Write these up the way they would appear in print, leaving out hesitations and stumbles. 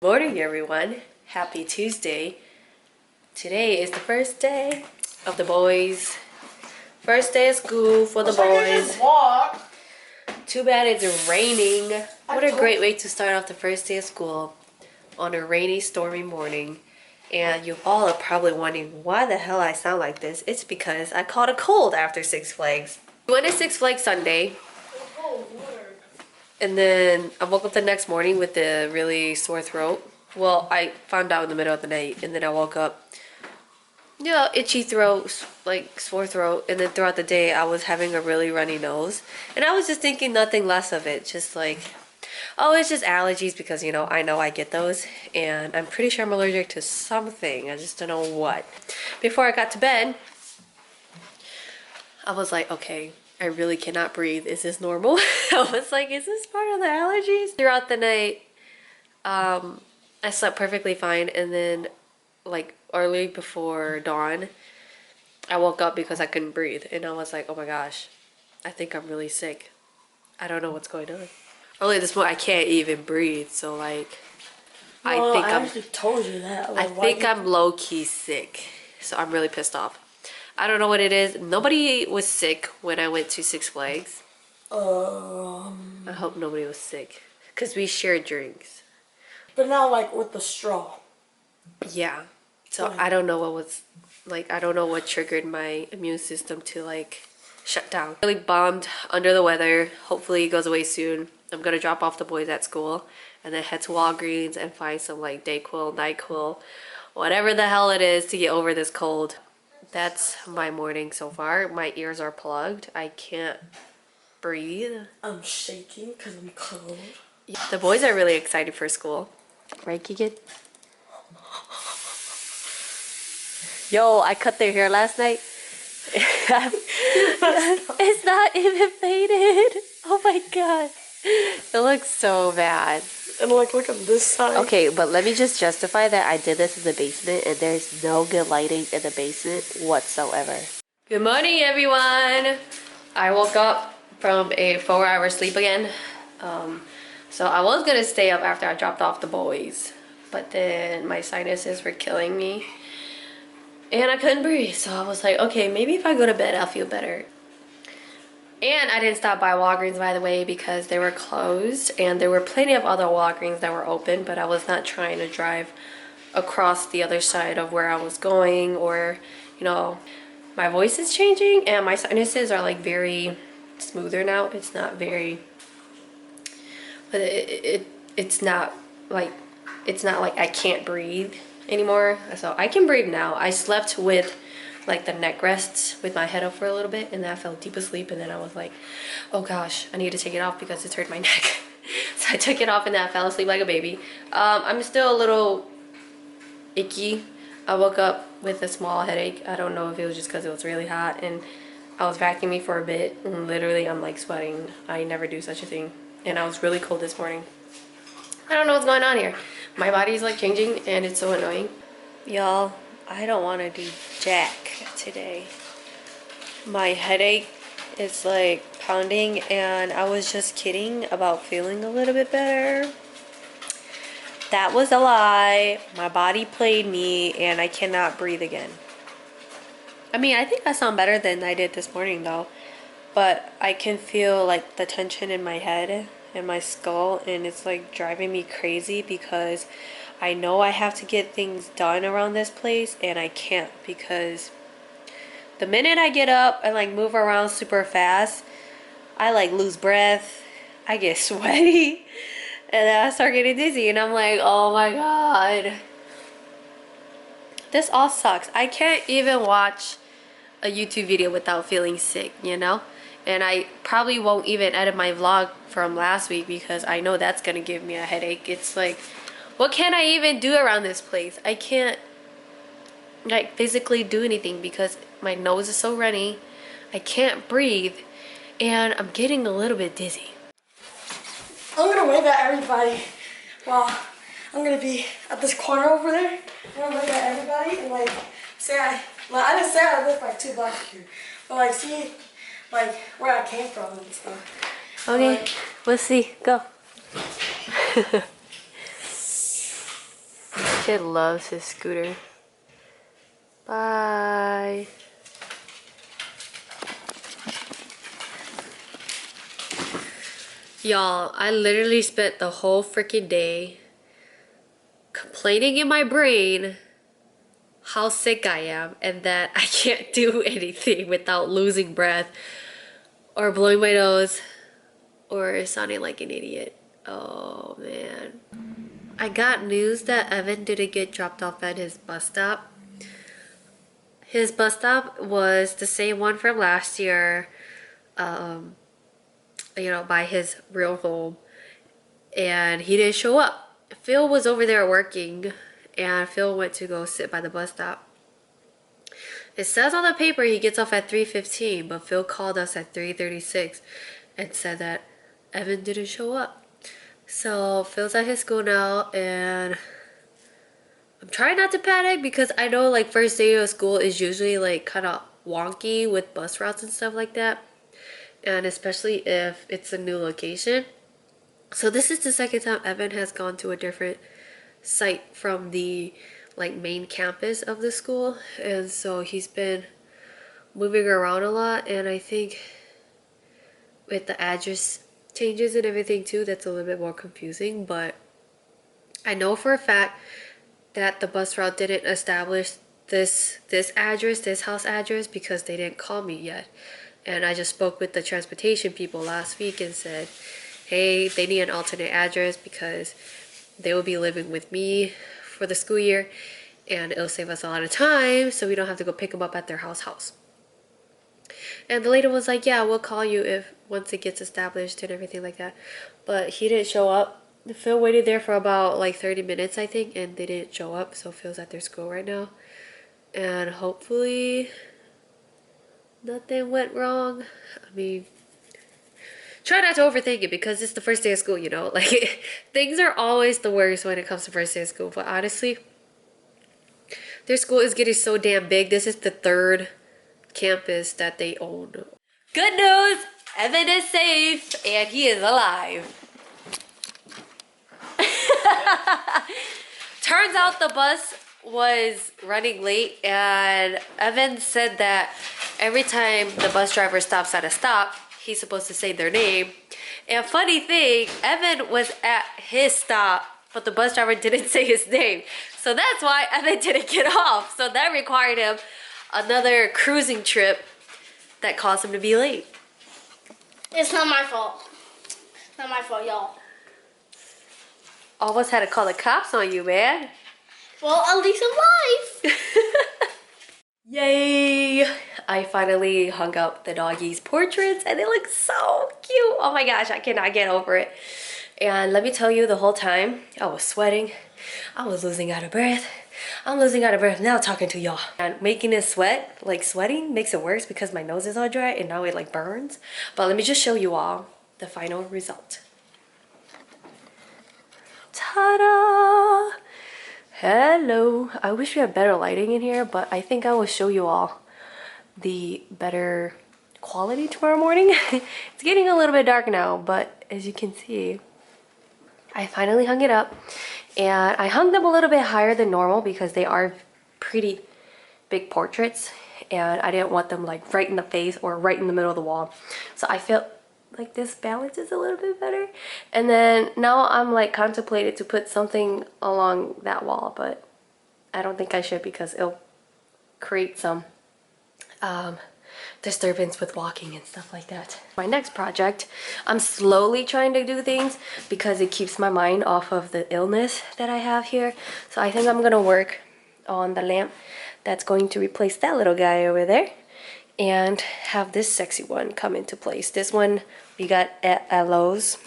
Morning everyone, happy Tuesday. Today is the first day of the boys. First day of school for the boys. Too bad it's raining. What a great way to start off the first day of school on a rainy, stormy morning. And you all are probably wondering why the hell I sound like this. It's because I caught a cold after Six Flags. We went to Six Flags Sunday. And then I woke up the next morning with a really sore throat. Well, I found out in the middle of the night, and then I woke up, itchy throat, like sore throat. And then throughout the day, I was having a really runny nose. And I was just thinking nothing less of it. Just like, oh, it's just allergies because, I know I get those. And I'm pretty sure I'm allergic to something. I just don't know what. Before I got to bed, I was like, okay, I really cannot breathe. Is this normal? I was like, is this part of the allergies? Throughout the night, I slept perfectly fine. And then, like, early before dawn, I woke up because I couldn't breathe. And I was like, oh my gosh, I think I'm really sick. I don't know what's going on. Early this morning, I can't even breathe. So, like, I actually told you that. I think I'm low-key sick. So I'm really pissed off. I don't know what it is. Nobody was sick when I went to Six Flags. I hope nobody was sick. Because we shared drinks. But not like with the straw. Yeah. So I don't know what was, like, I don't know what triggered my immune system to, like, shut down. Really bummed, under the weather. Hopefully it goes away soon. I'm going to drop off the boys at school. And then head to Walgreens and find some, like, Dayquil, NyQuil, whatever the hell it is to get over this cold. That's my morning so far. My ears are plugged. I can't breathe. I'm shaking because I'm cold. Yeah, the boys are really excited for school. Right, Keegan? Yo, I cut their hair last night. It's not even faded. Oh my god. It looks so bad. And like, look at this side. Okay, but let me just justify that I did this in the basement and there's no good lighting in the basement whatsoever. Good morning, everyone. I woke up from a 4-hour sleep again. So I was gonna stay up after I dropped off the boys, but then my sinuses were killing me and I couldn't breathe. So I was like, okay, maybe if I go to bed, I'll feel better. And I didn't stop by Walgreens, by the way, because they were closed. And there were plenty of other Walgreens that were open, but I was not trying to drive across the other side of where I was going. Or, my voice is changing and my sinuses are like very smoother now. It's not very, but it's not like I can't breathe anymore. So I can breathe now. I slept with like the neck rests with my head up for a little bit, and then I fell deep asleep, and then I was like, oh gosh, I need to take it off because it's hurt my neck. So I took it off and then I fell asleep like a baby. I'm still a little icky. I woke up with a small headache. I don't know if it was just because it was really hot and I was vacuuming for a bit, and literally I'm like sweating. I never do such a thing. And I was really cold this morning. I don't know what's going on here. My body's like changing and it's so annoying. Y'all, I don't want to do jack today. My headache is like pounding, and I was just kidding about feeling a little bit better. That was a lie. My body played me and I cannot breathe again. I mean, I think I sound better than I did this morning though, but I can feel like the tension in my head and my skull, and it's like driving me crazy because I know I have to get things done around this place and I can't, because the minute I get up and like move around super fast, I like lose breath, I get sweaty, and then I start getting dizzy and I'm like, oh my god. This all sucks. I can't even watch a YouTube video without feeling sick, And I probably won't even edit my vlog from last week because I know that's gonna give me a headache. It's like, what can I even do around this place? I can't like physically do anything because my nose is so runny. I can't breathe and I'm getting a little bit dizzy. I'm gonna wave at everybody. Well, I'm gonna be at this corner over there. I'm gonna wave at everybody and like say I didn't say I live like 2 blocks here, but like see like where I came from and stuff. Okay, let's see. Go. kid loves his scooter. Bye. Y'all, I literally spent the whole freaking day complaining in my brain how sick I am and that I can't do anything without losing breath or blowing my nose or sounding like an idiot. Oh man. I got news that Evan didn't get dropped off at his bus stop. His bus stop was the same one from last year, you know, by his real home, and he didn't show up. Phil was over there working, and Phil went to go sit by the bus stop. It says on the paper he gets off at 3:15, but Phil called us at 3:36 and said that Evan didn't show up. So Phil's at his school now, and I'm trying not to panic because I know like first day of school is usually like kind of wonky with bus routes and stuff like that, and especially if it's a new location. So this is the second time Evan has gone to a different site from the like main campus of the school, and so he's been moving around a lot, and I think with the address changes and everything too, that's a little bit more confusing. But I know for a fact that the bus route didn't establish this address, this house address, because they didn't call me yet. And I just spoke with the transportation people last week and said, hey, they need an alternate address because they will be living with me for the school year, and it'll save us a lot of time so we don't have to go pick them up at their house. And the lady was like, yeah, we'll call you if once it gets established and everything like that. But he didn't show up. Phil waited there for about like 30 minutes, I think, and they didn't show up. So Phil's at their school right now. And hopefully nothing went wrong. I mean, try not to overthink it because it's the first day of school, you know? Like, things are always the worst when it comes to first day of school. But honestly, their school is getting so damn big. This is the third campus that they own. Good news! Evan is safe and he is alive. Turns out the bus was running late, and Evan said that every time the bus driver stops at a stop, he's supposed to say their name. And funny thing, Evan was at his stop, but the bus driver didn't say his name. So that's why Evan didn't get off. So that required him another cruising trip that caused him to be late. It's not my fault. It's not my fault, y'all. Almost had to call the cops on you, man. Well, at least I'm alive. Yay! I finally hung up the doggies' portraits and they look so cute. Oh my gosh, I cannot get over it. And let me tell you, the whole time I was sweating. I was losing out of breath. I'm losing out of breath now talking to y'all. And making it sweat, like sweating, makes it worse because my nose is all dry and now it like burns. But let me just show you all the final result. Ta-da! Hello. I wish we had better lighting in here, but I think I will show you all the better quality tomorrow morning. It's getting a little bit dark now, but as you can see, I finally hung it up. And I hung them a little bit higher than normal because they are pretty big portraits, and I didn't want them like right in the face or right in the middle of the wall. So I felt like this balance is a little bit better. And then now I'm like contemplating to put something along that wall, but I don't think I should because it'll create some disturbance with walking and stuff like that. My next project, I'm slowly trying to do things because it keeps my mind off of the illness that I have here. So I think I'm gonna work on the lamp that's going to replace that little guy over there and have this sexy one come into place. This one we got at Lowe's.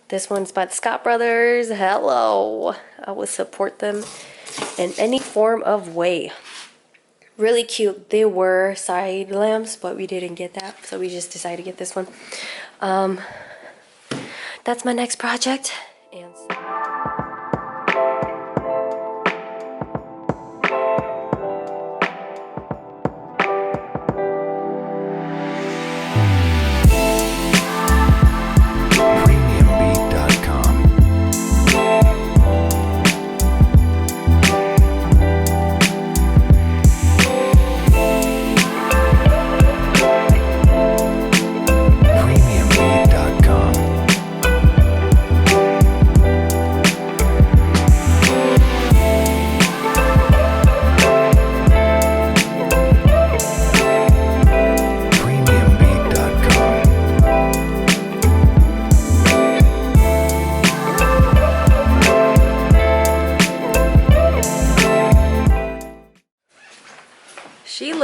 This one's by the Scott Brothers. Hello. I will support them in any form of way. Really cute. They were side lamps, but we didn't get that, so we just decided to get this one. That's my next project. And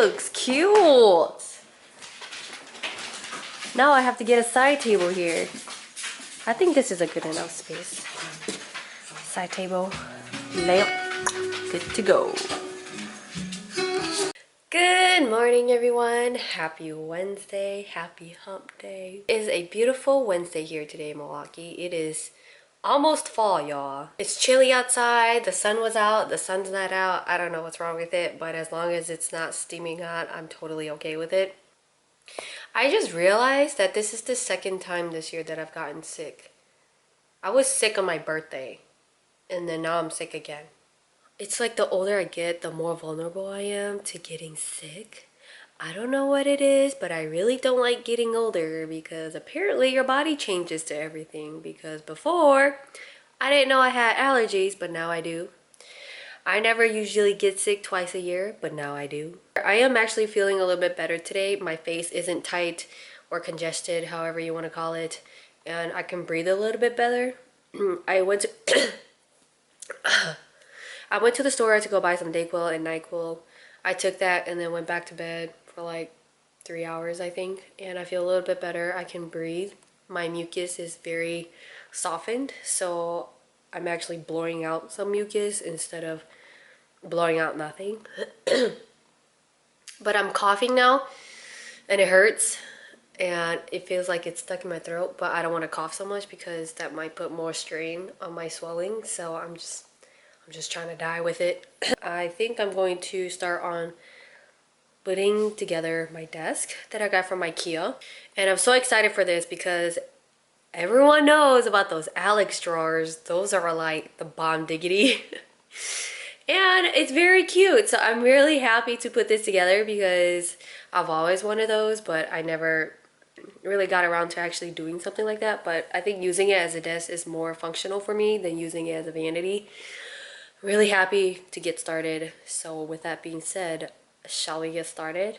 looks cute. Now I have to get a side table here. I think this is a good enough space. Side table, lamp, good to go. Good morning, everyone. Happy Wednesday. Happy hump day. It is a beautiful Wednesday here today in Milwaukee. It is almost fall, y'all. It's chilly outside. The sun was out. The sun's not out. I don't know what's wrong with it, but as long as it's not steaming hot, I'm totally okay with it. I just realized that this is the second time this year that I've gotten sick. I was sick on my birthday, and then now I'm sick again. It's like the older I get, the more vulnerable I am to getting sick. I don't know what it is, but I really don't like getting older because apparently your body changes to everything. Because before, I didn't know I had allergies, but now I do. I never usually get sick twice a year, but now I do. I am actually feeling a little bit better today. My face isn't tight or congested, however you want to call it. And I can breathe a little bit better. I went to the store to go buy some Dayquil and NyQuil. I took that and then went back to bed for like 3 hours, I think. And I feel a little bit better. I can breathe. My mucus is very softened, so I'm actually blowing out some mucus instead of blowing out nothing. But I'm coughing now and it hurts and it feels like it's stuck in my throat, but I don't want to cough so much because that might put more strain on my swelling, so I'm just trying to die with it. I think I'm going to start on putting together my desk that I got from IKEA. And I'm so excited for this because everyone knows about those Alex drawers. Those are like the bomb diggity. And it's very cute. So I'm really happy to put this together because I've always wanted those, but I never really got around to actually doing something like that. But I think using it as a desk is more functional for me than using it as a vanity. Really happy to get started. So with that being said, shall we get started?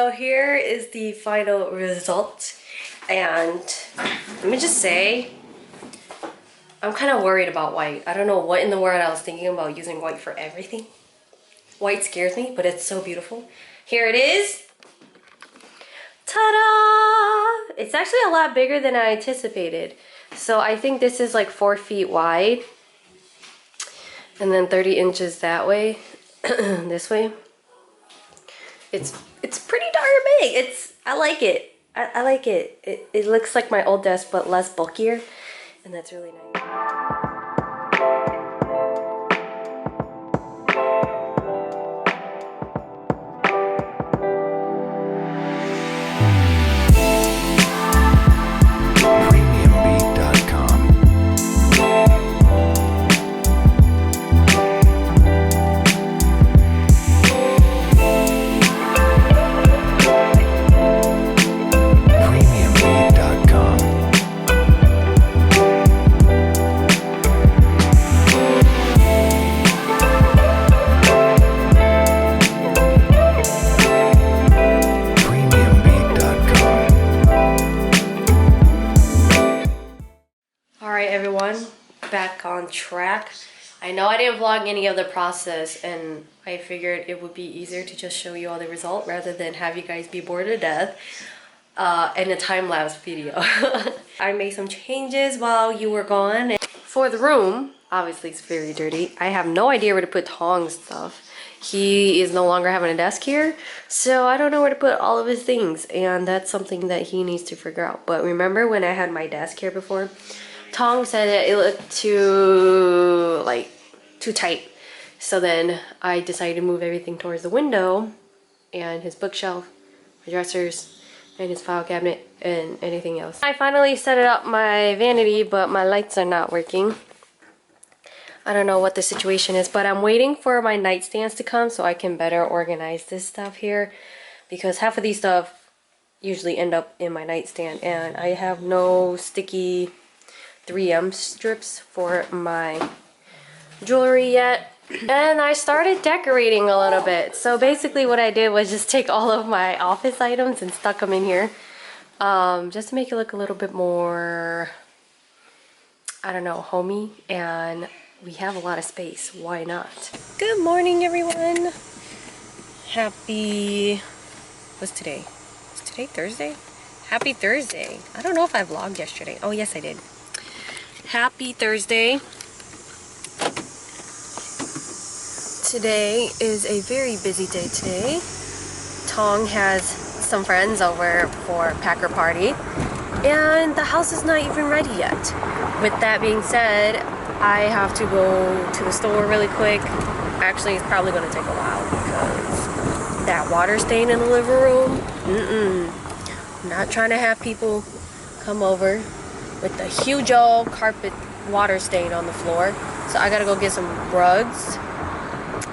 So here is the final result, and let me just say, I'm kind of worried about white. I don't know what in the world I was thinking about using white for everything. White scares me, but it's so beautiful. Here it is. Ta-da! It's actually a lot bigger than I anticipated. So I think this is like 4 feet wide, and then 30 inches that way, this way. It's pretty darn big. I like it. I like it. It looks like my old desk, but less bulkier, and that's really nice. Everyone, back on track. I know I didn't vlog any of the process, and I figured it would be easier to just show you all the result rather than have you guys be bored to death in a time-lapse video. I made some changes while you were gone. For the room, obviously it's very dirty. I have no idea where to put Tong's stuff. He is no longer having a desk here, so I don't know where to put all of his things, and that's something that he needs to figure out. But remember when I had my desk here before? Tong said that it looked too tight. So then I decided to move everything towards the window, and his bookshelf, my dressers, and his file cabinet, and anything else. I finally set up my vanity, but my lights are not working. I don't know what the situation is, but I'm waiting for my nightstands to come so I can better organize this stuff here, because half of these stuff usually end up in my nightstand, and I have no sticky 3M strips for my jewelry yet. And I started decorating a little bit. So basically what I did was just take all of my office items and stuck them in here, just to make it look a little bit more, I don't know, homey. And we have a lot of space, why not? Good morning, everyone. Happy, what's today? Is today Thursday? Happy Thursday. I don't know if I vlogged yesterday. Oh yes, I did. Happy Thursday. Today is a very busy day today. Tong has some friends over for a Packer party, and the house is not even ready yet. With that being said, I have to go to the store really quick. Actually, it's probably going to take a while because that water stain in the living room, I'm not trying to have people come over with the huge old carpet water stain on the floor. So I gotta go get some rugs,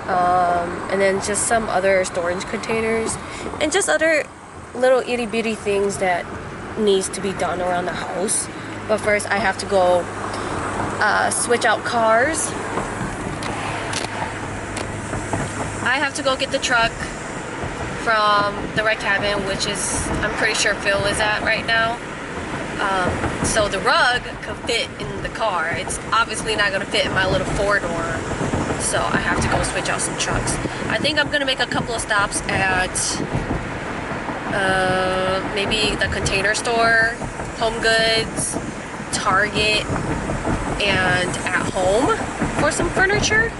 and then just some other storage containers, and just other little itty bitty things that needs to be done around the house. But first I have to go switch out cars. I have to go get the truck from the red cabin, which is, I'm pretty sure Phil is at right now. So the rug could fit in the car. It's obviously not going to fit in my little 4-door, so I have to go switch out some trucks. I think I'm going to make a couple of stops at maybe the Container Store, Home Goods, Target, and At Home for some furniture.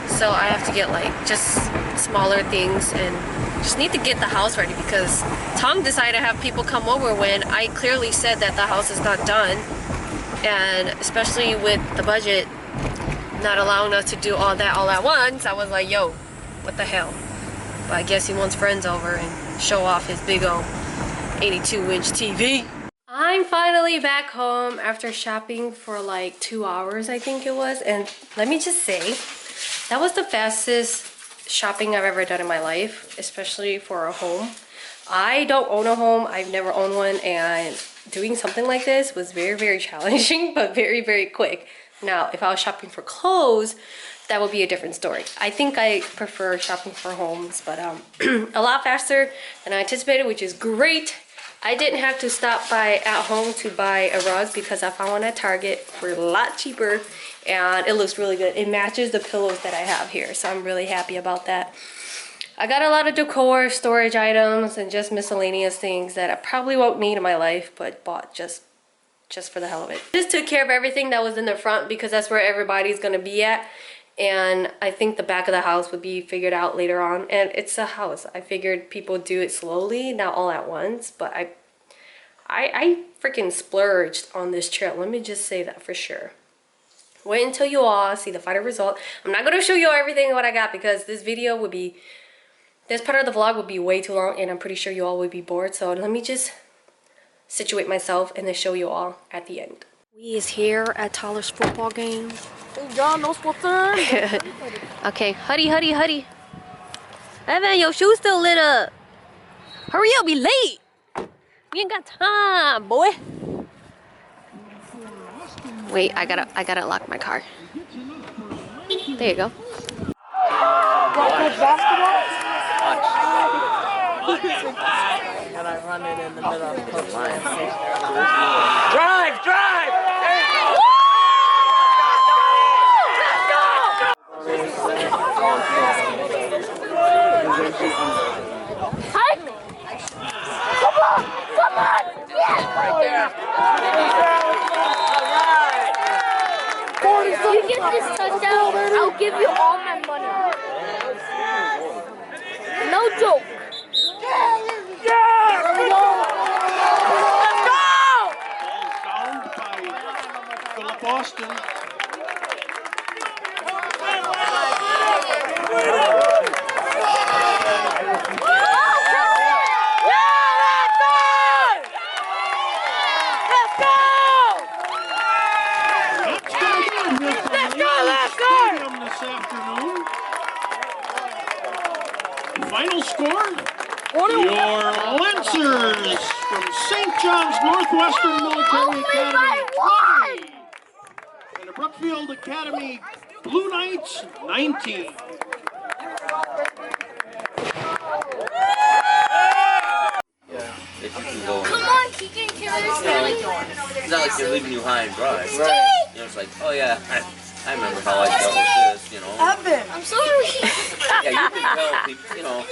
So I have to get like just smaller things, and just need to get the house ready because Tong decided to have people come over when I clearly said that the house is not done, and especially with the budget not allowing us to do all that all at once, I was like, yo, what the hell? But I guess he wants friends over and show off his big old 82-inch TV. I'm finally back home after shopping for like 2 hours, I think it was, and let me just say, that was the fastest shopping I've ever done in my life, especially for a home. I don't own a home, I've never owned one, and doing something like this was very, very challenging, but very, very quick. Now, if I was shopping for clothes, that would be a different story. I think I prefer shopping for homes, but a lot faster than I anticipated, which is great. I didn't have to stop by at home to buy a rug because I found one at Target for a lot cheaper, and it looks really good. It matches the pillows that I have here, so I'm really happy about that. I got a lot of decor, storage items, and just miscellaneous things that I probably won't need in my life, but bought just for the hell of it. Just took care of everything that was in the front because that's where everybody's gonna be at. And I think the back of the house would be figured out later on. And it's a house. I figured people do it slowly, not all at once. But I freaking splurged on this trip. Let me just say that for sure. Wait until you all see the final result. I'm not going to show you everything what I got because this video would be, this part of the vlog would be way too long. And I'm pretty sure you all would be bored. So let me just situate myself and then show you all at the end. We is here at Tyler's football game. Okay, huddy. Evan, your shoes still lit up. Hurry up, be late. We ain't got time, boy. Wait, I gotta lock my car. There you go. And I run it in the middle of the line. Drive! There you go! Come on! Yes! Right there. You get this touchdown, I'll give you all my money. No joke. Boston. This afternoon. Final score? Your Lancers from St. John's Northwestern Military Academy 20. And the Brookfield Academy Blue Knights 19. Come on, Keegan, can I just It's not like they're leaving you high and dry. Right. You know, it's like, oh yeah, I remember how I dealt with this, you know. I'm sorry. Yeah, you can tell people, you know,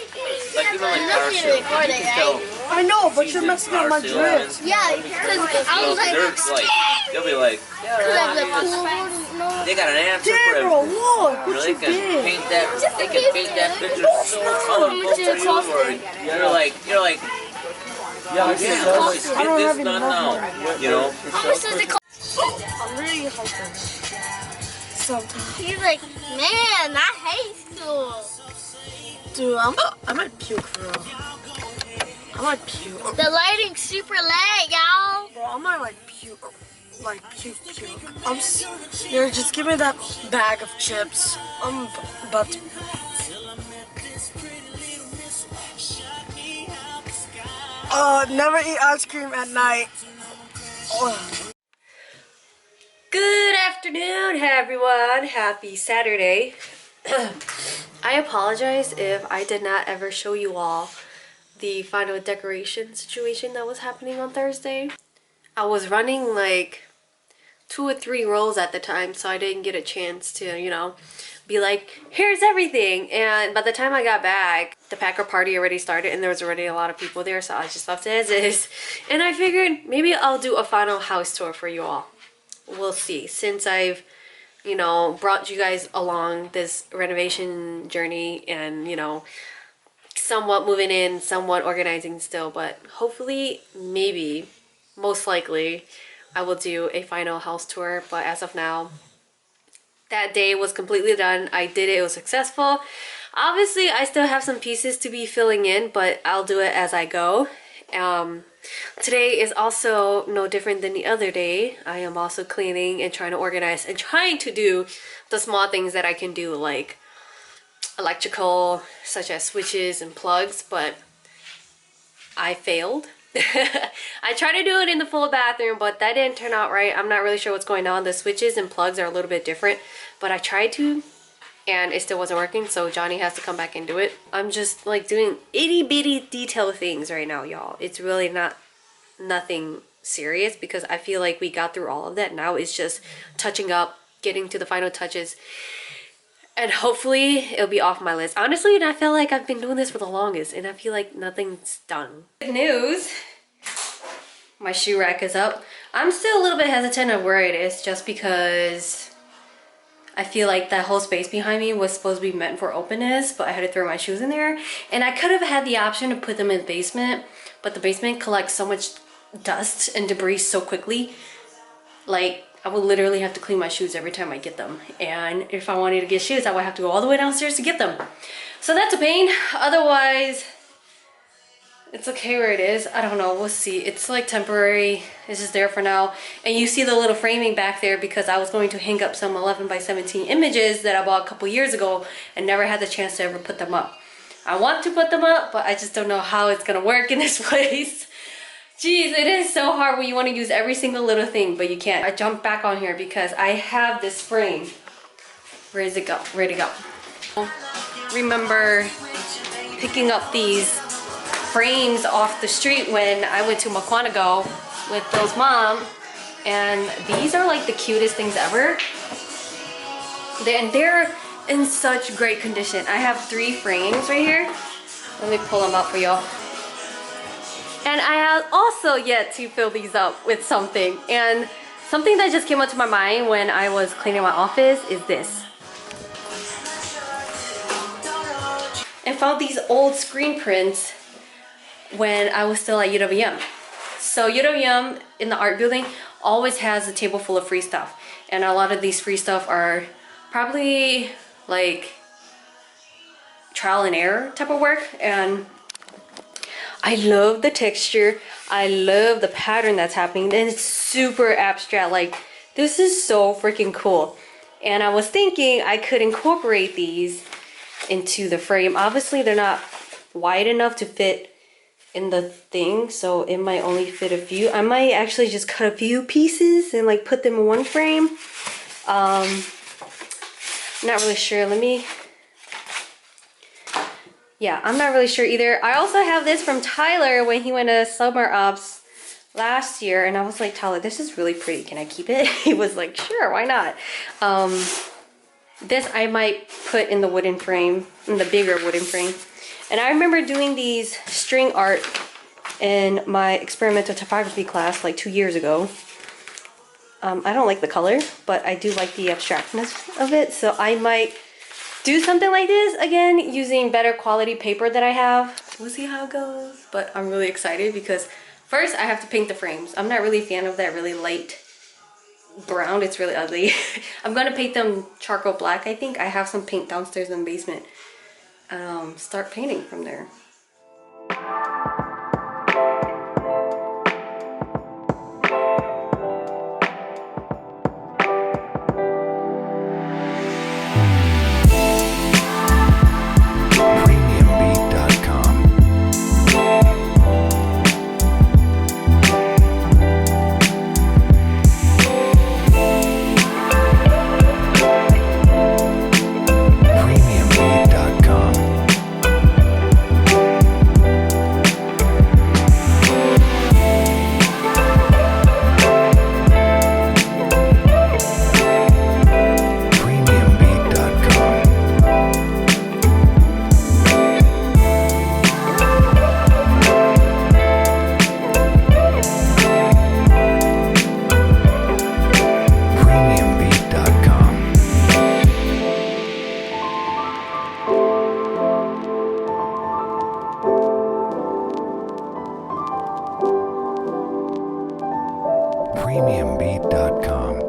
like even like car sales, you can tell. I know, but you're messing up my dress. Yeah, because I was like, They'll be like, they got an answer for Gabriel, everything. look, You know, what they you can did. paint that. They can paint that picture so colorful for you. You're like, yeah, let's get this done now. You know. how much does it cost? I'm really hoping. Sometimes. He's like, man, I hate school. Dude, I might puke for real. I might puke. The lighting's super late, y'all. Bro, I might like puke. Puke. Here, just give me that bag of chips. I'm about to. Never eat ice cream at night. Good afternoon, everyone. Happy Saturday. I apologize if I did not ever show you all the final decoration situation that was happening on Thursday. I was running like 2 or 3 rolls at the time, so I didn't get a chance to, you know, be like, here's everything. And by the time I got back, the Packer party already started and there was already a lot of people there, so I just left it as is. And I figured maybe I'll do a final house tour for you all. We'll see. Since I've, you know, brought you guys along this renovation journey and, you know, somewhat moving in, somewhat organizing still, but hopefully, maybe, most likely, I will do a final house tour. But as of now, that day was completely done. I did it. It was successful. Obviously, I still have some pieces to be filling in, but I'll do it as I go. Today is also no different than the other day. I am also cleaning and trying to organize and trying to do the small things that I can do, like electrical, such as switches and plugs, but I failed. I tried to do it in the full bathroom, but that didn't turn out right. I'm not really sure what's going on. The switches and plugs are a little bit different, but I tried to and it still wasn't working, so Johnny has to come back and do it. I'm just like doing itty bitty detail things right now, y'all. It's really nothing serious because I feel like we got through all of that. Now it's just touching up, getting to the final touches, and hopefully it'll be off my list. Honestly, and I feel like I've been doing this for the longest and I feel like nothing's done. Good news, my shoe rack is up. I'm still a little bit hesitant of where it is just because I feel like that whole space behind me was supposed to be meant for openness, but I had to throw my shoes in there. And I could have had the option to put them in the basement, but the basement collects so much dust and debris so quickly. Like, I would literally have to clean my shoes every time I get them. And if I wanted to get shoes, I would have to go all the way downstairs to get them. So that's a pain. Otherwise, it's okay where it is. I don't know, we'll see. It's like temporary, it's just there for now. And you see the little framing back there because I was going to hang up some 11 by 17 images that I bought a couple years ago and never had the chance to ever put them up. I want to put them up, but I just don't know how it's gonna work in this place. Jeez, it is so hard when you want to use every single little thing, but you can't. I jumped back on here because I have this frame. Where does it go? Ready to go. Remember picking up these frames off the street when I went to Maquanago with Bill's mom, and these are like the cutest things ever. They're in such great condition. I have 3 frames right here. Let me pull them up for y'all. And I have also yet to fill these up with something. And something that just came up to my mind when I was cleaning my office is this. I found these old screen prints when I was still at UWM. So UWM in the art building always has a table full of free stuff. And a lot of these free stuff are probably like trial and error type of work. And I love the texture. I love the pattern that's happening. And it's super abstract. Like, this is so freaking cool. And I was thinking I could incorporate these into the frame. Obviously, they're not wide enough to fit in the thing, so it might only fit a few. I might actually just cut a few pieces and like put them in one frame. Not really sure. Yeah, I'm not really sure either. I also have this from Tyler when he went to summer ops last year, and I was like, Tyler, this is really pretty. Can I keep it? He was like, sure, why not? This I might put in the wooden frame, in the bigger wooden frame. And I remember doing these string art in my experimental typography class like 2 years ago. I don't like the color, but I do like the abstractness of it. So I might do something like this again using better quality paper that I have. We'll see how it goes. But I'm really excited because first I have to paint the frames. I'm not really a fan of that really light brown. It's really ugly. I'm gonna paint them charcoal black, I think. I have some paint downstairs in the basement. Start painting from there. Premiumbeat.com.